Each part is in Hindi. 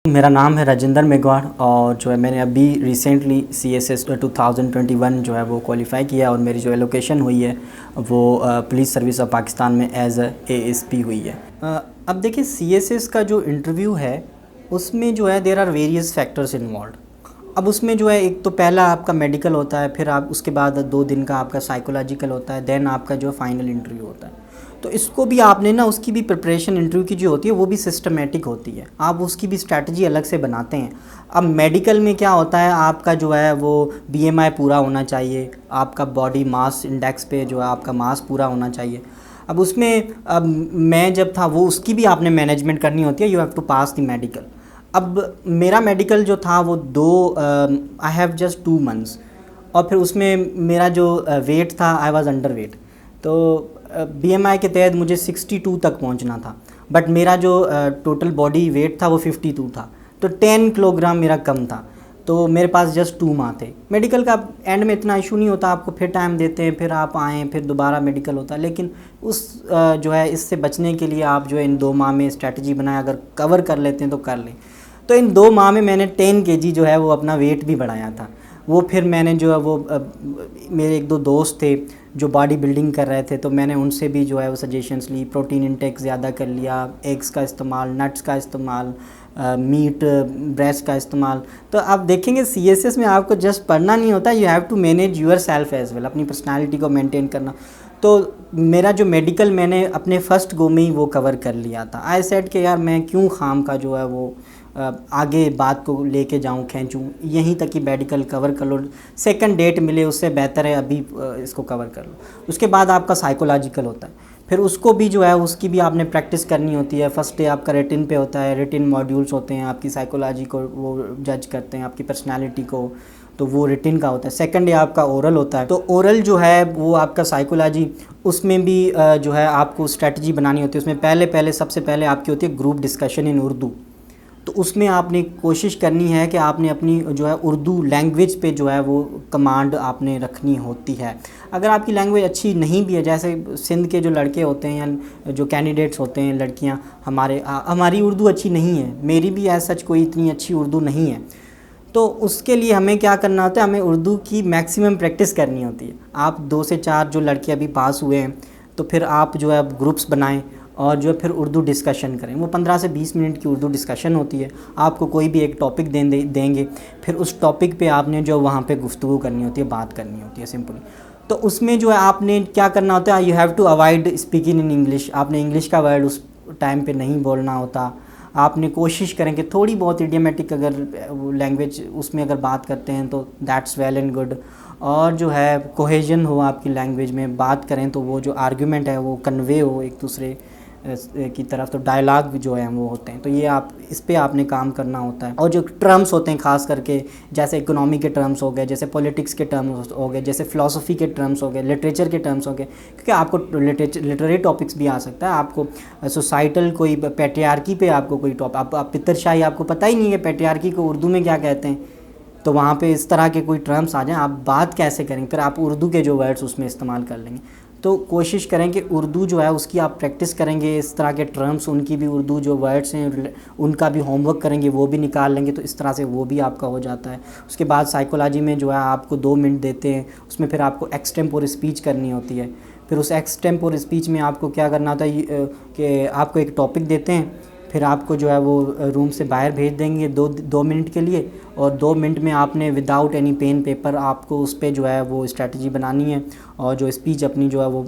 मेरा नाम है राजेंद्र मेघवार और जो है मैंने अभी रिसेंटली CSS 2021 जो है वो क्वालिफ़ाई किया और मेरी जो एलोकेशन हुई है वो पुलिस सर्विस ऑफ पाकिस्तान में एज ASP हुई है। अब देखिए CSS का जो इंटरव्यू है उसमें जो है there are various factors involve. अब उसमें जो है एक तो पहला आपका मेडिकल होता है, फिर आप उसके बाद 2 दिन का आपका साइकोलॉजिकल होता है, देन आपका जो फाइनल इंटरव्यू होता है। तो इसको भी आपने ना उसकी भी प्रिपरेशन इंटरव्यू की जो होती है वो भी सिस्टमेटिक होती है, आप उसकी भी स्ट्रैटेजी अलग से बनाते हैं। अब मेडिकल में क्या होता है, आपका जो है वो BMI पूरा होना चाहिए, आपका बॉडी मास इंडेक्स पे जो है आपका मास पूरा होना चाहिए। अब उसमें अब मैं जब था वो उसकी भी आपने मैनेजमेंट करनी होती है, you have to pass the medical. अब मेरा मेडिकल जो था वो आई हैव जस्ट 2 मंथ्स और फिर उसमें मेरा जो वेट था आई वाज अंडर वेट, तो BMI के तहत मुझे 62 तक पहुंचना था, बट मेरा जो टोटल बॉडी वेट था वो 52 था, तो 10 किलोग्राम मेरा कम था। तो मेरे पास जस्ट 2 माह थे। मेडिकल का एंड में इतना इशू नहीं होता, आपको फिर टाइम देते हैं, फिर आप आएँ, फिर दोबारा मेडिकल होता है। लेकिन उस जो है इससे बचने के लिए आप जो है इन 2 माह में स्ट्रैटेजी बनाए, अगर कवर कर लेते हैं तो कर लें। तो इन 2 माह में मैंने 10 kg जो है वो अपना वेट भी बढ़ाया था। वो फिर मैंने जो है वो मेरे 1-2 दोस्त थे जो बॉडी बिल्डिंग कर रहे थे, तो मैंने उनसे भी जो है वो सजेशंस ली, प्रोटीन इंटेक ज़्यादा कर लिया, एग्स का इस्तेमाल, नट्स का इस्तेमाल, मीट ब्रेस्ट का इस्तेमाल। तो आप देखेंगे CSS में आपको जस्ट पढ़ना नहीं होता, you have to manage yourself as well, अपनी पर्सनैलिटी को मेनटेन करना। तो मेरा जो मेडिकल मैंने अपने फर्स्ट गो में ही वो कवर कर लिया था। आई सेड कि यार मैं क्यों खाम का जो है वो आगे बात को लेके जाऊं, खींचूं, यहीं तक ही मेडिकल कवर कर लो, सेकंड डेट मिले उससे बेहतर है अभी इसको कवर कर लो। उसके बाद आपका साइकोलॉजिकल होता है, फिर उसको भी जो है उसकी भी आपने प्रैक्टिस करनी होती है। फर्स्ट डे आपका रिटिन पे होता है, रिटिन मॉड्यूल्स होते हैं, आपकी साइकोलॉजी को वो जज करते हैं, आपकी पर्सनैलिटी को, तो वो रिटिन का होता है। सेकंड डे आपका ओरल होता है, तो ओरल जो है वो आपका साइकोलॉजी, उसमें भी जो है आपको स्ट्रैटेजी बनानी होती है। उसमें सबसे पहले आपकी होती है ग्रुप डिस्कशन इन उर्दू। तो उसमें आपने कोशिश करनी है कि आपने अपनी जो है उर्दू लैंग्वेज पे जो है वो कमांड आपने रखनी होती है। अगर आपकी लैंग्वेज अच्छी नहीं भी है, जैसे सिंध के जो लड़के होते हैं या जो कैंडिडेट्स होते हैं लड़कियां, हमारी उर्दू अच्छी नहीं है, मेरी भी ऐसा सच कोई इतनी अच्छी उर्दू नहीं है। तो उसके लिए हमें क्या करना होता है, हमें उर्दू की मैक्सिमम प्रैक्टिस करनी होती है। आप 2 से 4 जो लड़के अभी पास हुए हैं, तो फिर आप जो है ग्रुप्स बनाएं और जो है फिर उर्दू डिस्कशन करें। वो 15 से 20 मिनट की उर्दू डिस्कशन होती है। आपको कोई भी एक टॉपिक देंगे, फिर उस टॉपिक पे आपने जो वहाँ पे गुफ्तगू करनी होती है, बात करनी होती है सिंपली। तो उसमें जो है आपने क्या करना होता है, you have to avoid speaking in English. आपने इंग्लिश का वर्ड उस टाइम पे नहीं बोलना होता। आपने कोशिश करें कि थोड़ी बहुत इडियोमेटिक अगर लैंग्वेज उसमें अगर बात करते हैं तो दैट्स वेल एंड गुड। और जो है कोहेजन हो आपकी लैंग्वेज में, बात करें तो वो जो आर्ग्यूमेंट है वो कन्वे हो एक दूसरे की तरफ, तो डायलॉग जो है वो होते हैं। तो ये आप इस पे आपने काम करना होता है। और जो टर्म्स होते हैं ख़ास करके, जैसे इकोनॉमी के टर्म्स हो गए, जैसे पॉलिटिक्स के टर्म्स हो गए, जैसे फ़िलासफ़ी के टर्म्स हो गए, लिटरेचर के टर्म्स हो गए, क्योंकि आपको लिटरेरी टॉपिक्स भी आ सकता है। आपको सोसाइटल कोई पैट्रियार्की पे आपको कोई आप पितरशाही, आपको पता ही नहीं है पैट्रियार्की को उर्दू में क्या कहते हैं, तो वहाँ पे इस तरह के कोई टर्म्स आ जाएं, आप बात कैसे करेंगे, फिर आप उर्दू के जो वर्ड्स उसमें इस्तेमाल कर लेंगे। तो कोशिश करें कि उर्दू जो है उसकी आप प्रैक्टिस करेंगे, इस तरह के टर्म्स उनकी भी, उर्दू जो वर्ड्स हैं उनका भी होमवर्क करेंगे, वो भी निकाल लेंगे, तो इस तरह से वो भी आपका हो जाता है। उसके बाद साइकोलॉजी में जो है आपको 2 मिनट देते हैं, उसमें फिर आपको एक्सटेम्पोर स्पीच करनी होती है। फिर उस एक्सटेम्पोर स्पीच में आपको क्या करना होता है कि आपको एक टॉपिक देते हैं, फिर आपको जो है वो रूम से बाहर भेज देंगे 2 मिनट के लिए, और 2 मिनट में आपने विदाउट एनी पेन पेपर आपको उस पर जो है वो स्ट्रैटेजी बनानी है, और जो स्पीच अपनी जो है वो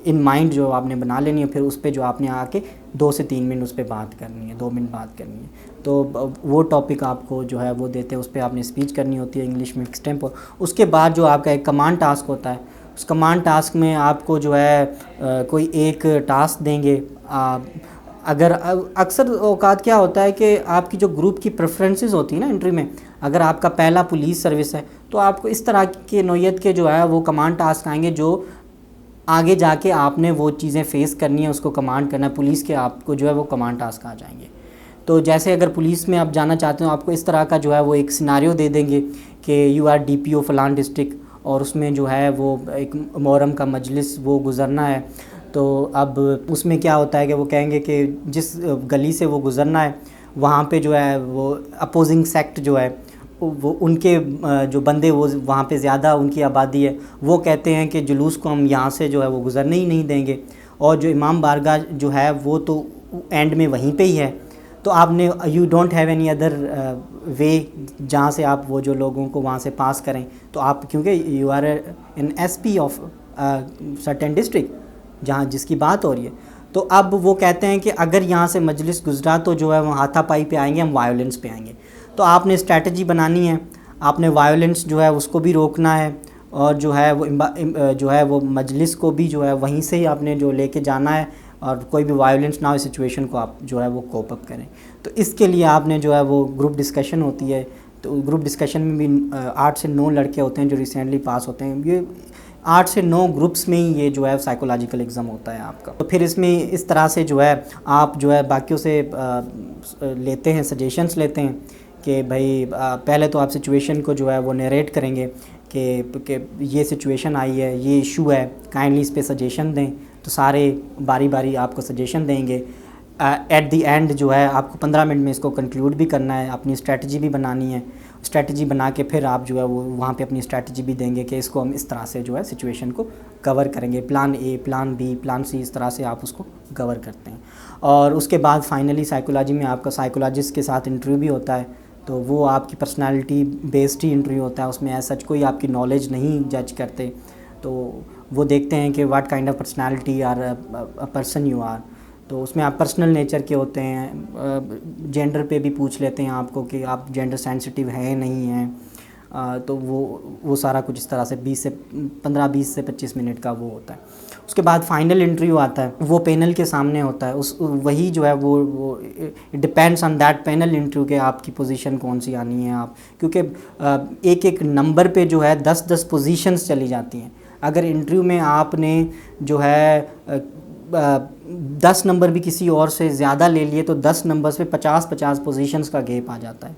इन माइंड जो आपने बना लेनी है। फिर उस पर जो आपने आके 2 से 3 मिनट उस पर बात करनी है, 2 मिनट बात करनी है। तो वो टॉपिक आपको जो है वो देते हैं, उस पर आपने स्पीच करनी होती है इंग्लिश में एक्सटेम्पोर। उसके बाद जो आपका एक कमांड टास्क होता है, उस कमांड टास्क में आपको जो है कोई एक टास्क देंगे। अगर अक्सर औकात क्या होता है कि आपकी जो ग्रुप की प्रेफरेंसेस होती है ना एंट्री में, अगर आपका पहला पुलिस सर्विस है तो आपको इस तरह के नौयत के जो है वो कमांड टास्क आएंगे, जो आगे जाके आपने वो चीज़ें फेस करनी है, उसको कमांड करना है पुलिस के, आपको जो है वो कमांड टास्क आ जाएंगे। तो जैसे अगर पुलिस में आप जाना चाहते हो, आपको इस तरह का जो है वो एक सिनारियो दे देंगे कि यू आर DPO फलान डिस्ट्रिक्ट, और उसमें जो है वो एक मुहर्रम का मजलिस वो गुज़रना है। तो अब उसमें क्या होता है कि वो कहेंगे कि जिस गली से वो गुज़रना है वहाँ पे जो है वो अपोजिंग सेक्ट जो है वो उनके जो बंदे वो वहाँ पे ज़्यादा उनकी आबादी है, वो कहते हैं कि जुलूस को हम यहाँ से जो है वो गुज़रने ही नहीं देंगे। और जो इमाम बारगाह जो है वो तो एंड में वहीं पे ही है, तो आपने you don't have any other way जहाँ से आप वो जो लोगों को वहाँ से पास करें। तो आप क्योंकि you are an SP of certain district जहाँ जिसकी बात हो रही है, तो अब वो कहते हैं कि अगर यहाँ से मजलिस गुजरा तो जो है वो हाथापाई पे आएंगे, हम वायोलेंस पे आएंगे। तो आपने स्ट्रैटेजी बनानी है, आपने वायोलेंस जो है उसको भी रोकना है, और जो है वो जो है वो मजलिस को भी जो है वहीं से ही आपने जो लेके जाना है, और कोई भी वायोलेंस ना हो सिचुएशन को आप जो है वो कोप अप करें। तो इसके लिए आपने जो है वो ग्रुप डिस्कशन होती है, तो ग्रुप डिस्कशन में भी 8 से 9 लड़के होते हैं जो रिसेंटली पास होते हैं। ये 8 से 9 ग्रुप्स में ही ये जो है साइकोलॉजिकल एग्ज़ाम होता है आपका। तो फिर इसमें इस तरह से जो है आप जो है बाकियों से लेते हैं, सजेशंस लेते हैं कि भाई पहले तो आप सिचुएशन को जो है वो नरेट करेंगे कि ये सिचुएशन आई है, ये इशू है, काइंडली इस पे सजेशन दें। तो सारे बारी बारी आपको सजेशन देंगे। एट द एंड जो है आपको 15 मिनट में इसको कंक्लूड भी करना है, अपनी स्ट्रेटजी भी बनानी है। स्ट्रेटजी बना के फिर आप जो है वो वहाँ पे अपनी स्ट्रेटजी भी देंगे कि इसको हम इस तरह से जो है सिचुएशन को कवर करेंगे, plan A, plan B, plan C, इस तरह से आप उसको कवर करते हैं। और उसके बाद फाइनली साइकोलॉजी में आपका साइकोलॉजिस्ट के साथ इंटरव्यू भी होता है, तो वो आपकी पर्सनालिटी बेस्ड ही इंटरव्यू होता है, उसमें ऐसा कोई आपकी नॉलेज नहीं जज करते। तो वो देखते हैं कि what kind of personality or a person you are. तो उसमें आप पर्सनल नेचर के होते हैं, जेंडर पे भी पूछ लेते हैं आपको कि आप जेंडर सेंसिटिव हैं नहीं हैं। तो वो सारा कुछ इस तरह से 20 से 25 मिनट का वो होता है। उसके बाद फाइनल इंटरव्यू आता है, वो पैनल के सामने होता है। वही जो है वो depends on that panel interview के आपकी पोजीशन कौन सी आनी है आप, क्योंकि एक एक नंबर पे जो है 10-10 पोजीशंस चली जाती हैं। अगर इंटरव्यू में आपने जो है 10 नंबर भी किसी और से ज़्यादा ले लिए तो 10 नंबर्स पे 50-50 पोजीशंस का गैप आ जाता है,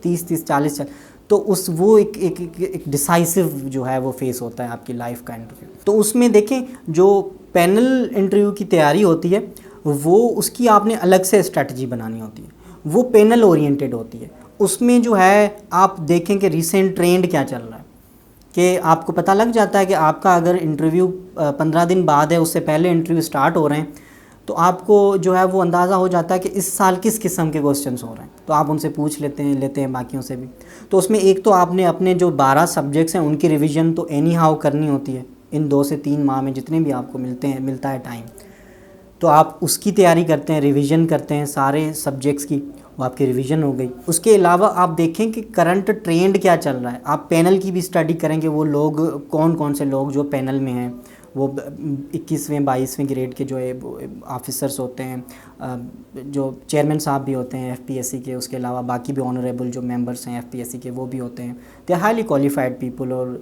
30-30, 40। तो वो एक डिसाइसिव जो है वो फेस होता है आपकी लाइफ का इंटरव्यू। तो उसमें देखें जो पैनल इंटरव्यू की तैयारी होती है वो उसकी आपने अलग से स्ट्रेटजी बनानी होती है, वो पैनल ओरिएंटेड होती है। उसमें जो है आप देखें कि रिसेंट ट्रेंड क्या चल रहा है, कि आपको पता लग जाता है कि आपका अगर इंटरव्यू 15 दिन बाद है, उससे पहले इंटरव्यू स्टार्ट हो रहे हैं, तो आपको जो है वो अंदाज़ा हो जाता है कि इस साल किस किस्म के क्वेश्चंस हो रहे हैं। तो आप उनसे पूछ लेते हैं बाकियों से भी। तो उसमें एक तो आपने अपने जो 12 सब्जेक्ट्स हैं उनकी रिवीजन तो एनी हाउ करनी होती है, इन 2 से 3 माह में जितने भी आपको मिलता है टाइम, तो आप उसकी तैयारी करते हैं, रिवीजन करते हैं सारे सब्जेक्ट्स की, वो आपकी रिवीजन हो गई। उसके अलावा आप देखें कि करंट ट्रेंड क्या चल रहा है, आप पैनल की भी स्टडी करेंगे, वो लोग कौन कौन से लोग जो पैनल में हैं, वो 21वें 22वें ग्रेड के जो है ऑफिसर्स होते हैं, जो चेयरमैन साहब भी होते हैं एफपीएससी के, उसके अलावा बाकी भी ऑनरेबल जो मेंबर्स हैं एफपीएससी के वो भी होते हैं। They are highly qualified people, और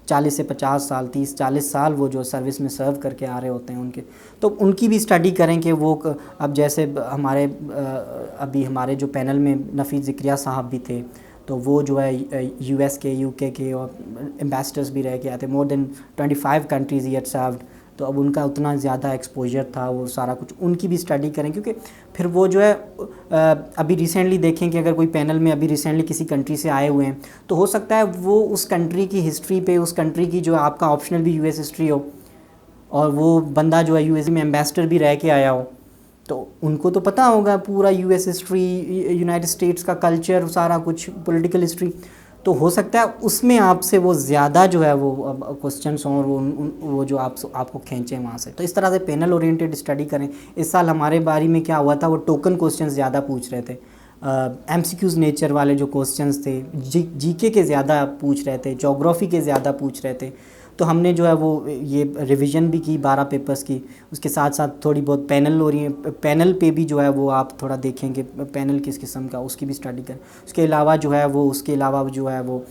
40 से 50 साल, 30-40 साल वो जो सर्विस में सर्व करके आ रहे होते हैं उनके, तो उनकी भी स्टडी करें कि वो अब जैसे अभी हमारे जो पैनल में नफ़ीस ज़िक्रिया साहब भी थे, तो वो जो है यूएस के, यूके के और एम्बेसडर्स भी रह के आते, more than 25 countries he had served. तो अब उनका उतना ज़्यादा एक्सपोजर था, वो सारा कुछ उनकी भी स्टडी करें, क्योंकि फिर वो जो है अभी रिसेंटली देखें कि अगर कोई पैनल में अभी रिसेंटली किसी कंट्री से आए हुए हैं, तो हो सकता है वो उस कंट्री की हिस्ट्री पे, उस कंट्री की जो आपका ऑप्शनल भी यूएस हिस्ट्री हो, और वो बंदा जो है यूएस में एम्बेसडर भी रह के आया हो, तो उनको तो पता होगा पूरा यूएस हिस्ट्री, यूनाइटेड स्टेट्स का कल्चर, सारा कुछ पॉलिटिकल हिस्ट्री। तो हो सकता है उसमें आपसे वो ज़्यादा जो है वो क्वेश्चंस हों, और वो जो आपको खींचें वहाँ से। तो इस तरह से पैनल ओरिएंटेड स्टडी करें। इस साल हमारे बारी में क्या हुआ था, वो टोकन क्वेश्चंस ज़्यादा पूछ रहे थे, एमसीक्यूज़ नेचर वाले जो क्वेश्चंस थे, जीके के ज़्यादा पूछ रहे थे, ज्योग्राफी के ज़्यादा पूछ रहे थे। तो हमने जो है वो ये रिवीजन भी की 12 पेपर्स की, उसके साथ साथ थोड़ी बहुत पैनल पे भी जो है वो आप थोड़ा देखेंगे पैनल किस किस्म का, उसकी भी स्टडी करें। उसके अलावा जो है वो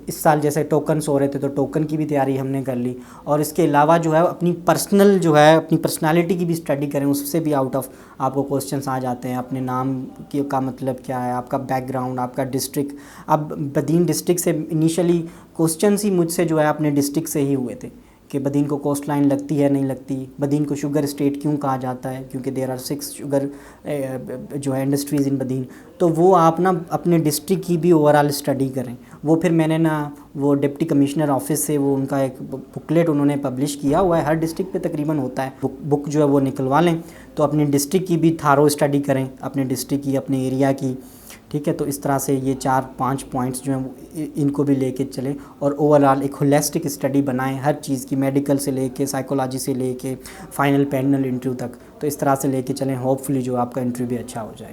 इस साल जैसे टोकन्स हो रहे थे, तो टोकन की भी तैयारी हमने कर ली। और इसके अलावा जो है अपनी पर्सनालिटी की भी स्टडी करें, उससे भी आउट ऑफ आपको क्वेश्चंस आ जाते हैं। अपने नाम का मतलब क्या है, आपका बैकग्राउंड, आपका डिस्ट्रिक्ट। अब बदीन डिस्ट्रिक्ट से इनिशियली क्वेश्चंस ही मुझसे जो है अपने डिस्ट्रिक्ट से ही हुए थे कि बदीन को कोस्ट लाइन लगती है नहीं लगती, बदीन को शुगर स्टेट क्यों कहा जाता है, क्योंकि देयर आर 6 शुगर जो है इंडस्ट्रीज़ इन बदीन। तो वो आप ना अपने डिस्ट्रिक्ट की भी ओवरऑल स्टडी करें। वो फिर मैंने ना वो डिप्टी कमिश्नर ऑफिस से वो उनका एक बुकलेट उन्होंने पब्लिश किया हुआ है, हर डिस्ट्रिक्ट पे तकरीबन होता है, बुक जो है वो निकलवा लें। तो अपने डिस्ट्रिक्ट की भी थारो स्टडी करें, अपने डिस्ट्रिक्ट की, अपने एरिया की, ठीक है। तो इस तरह से ये 4-5 पॉइंट्स जो हैं इनको भी लेके चलें और ओवरऑल एक होलिस्टिक स्टडी बनाएं हर चीज़ की, मेडिकल से लेके साइकोलॉजी से लेके फाइनल पैनल इंटरव्यू तक। तो इस तरह से लेके चलें, होपफुली जो आपका इंटरव्यू भी अच्छा हो जाएगा।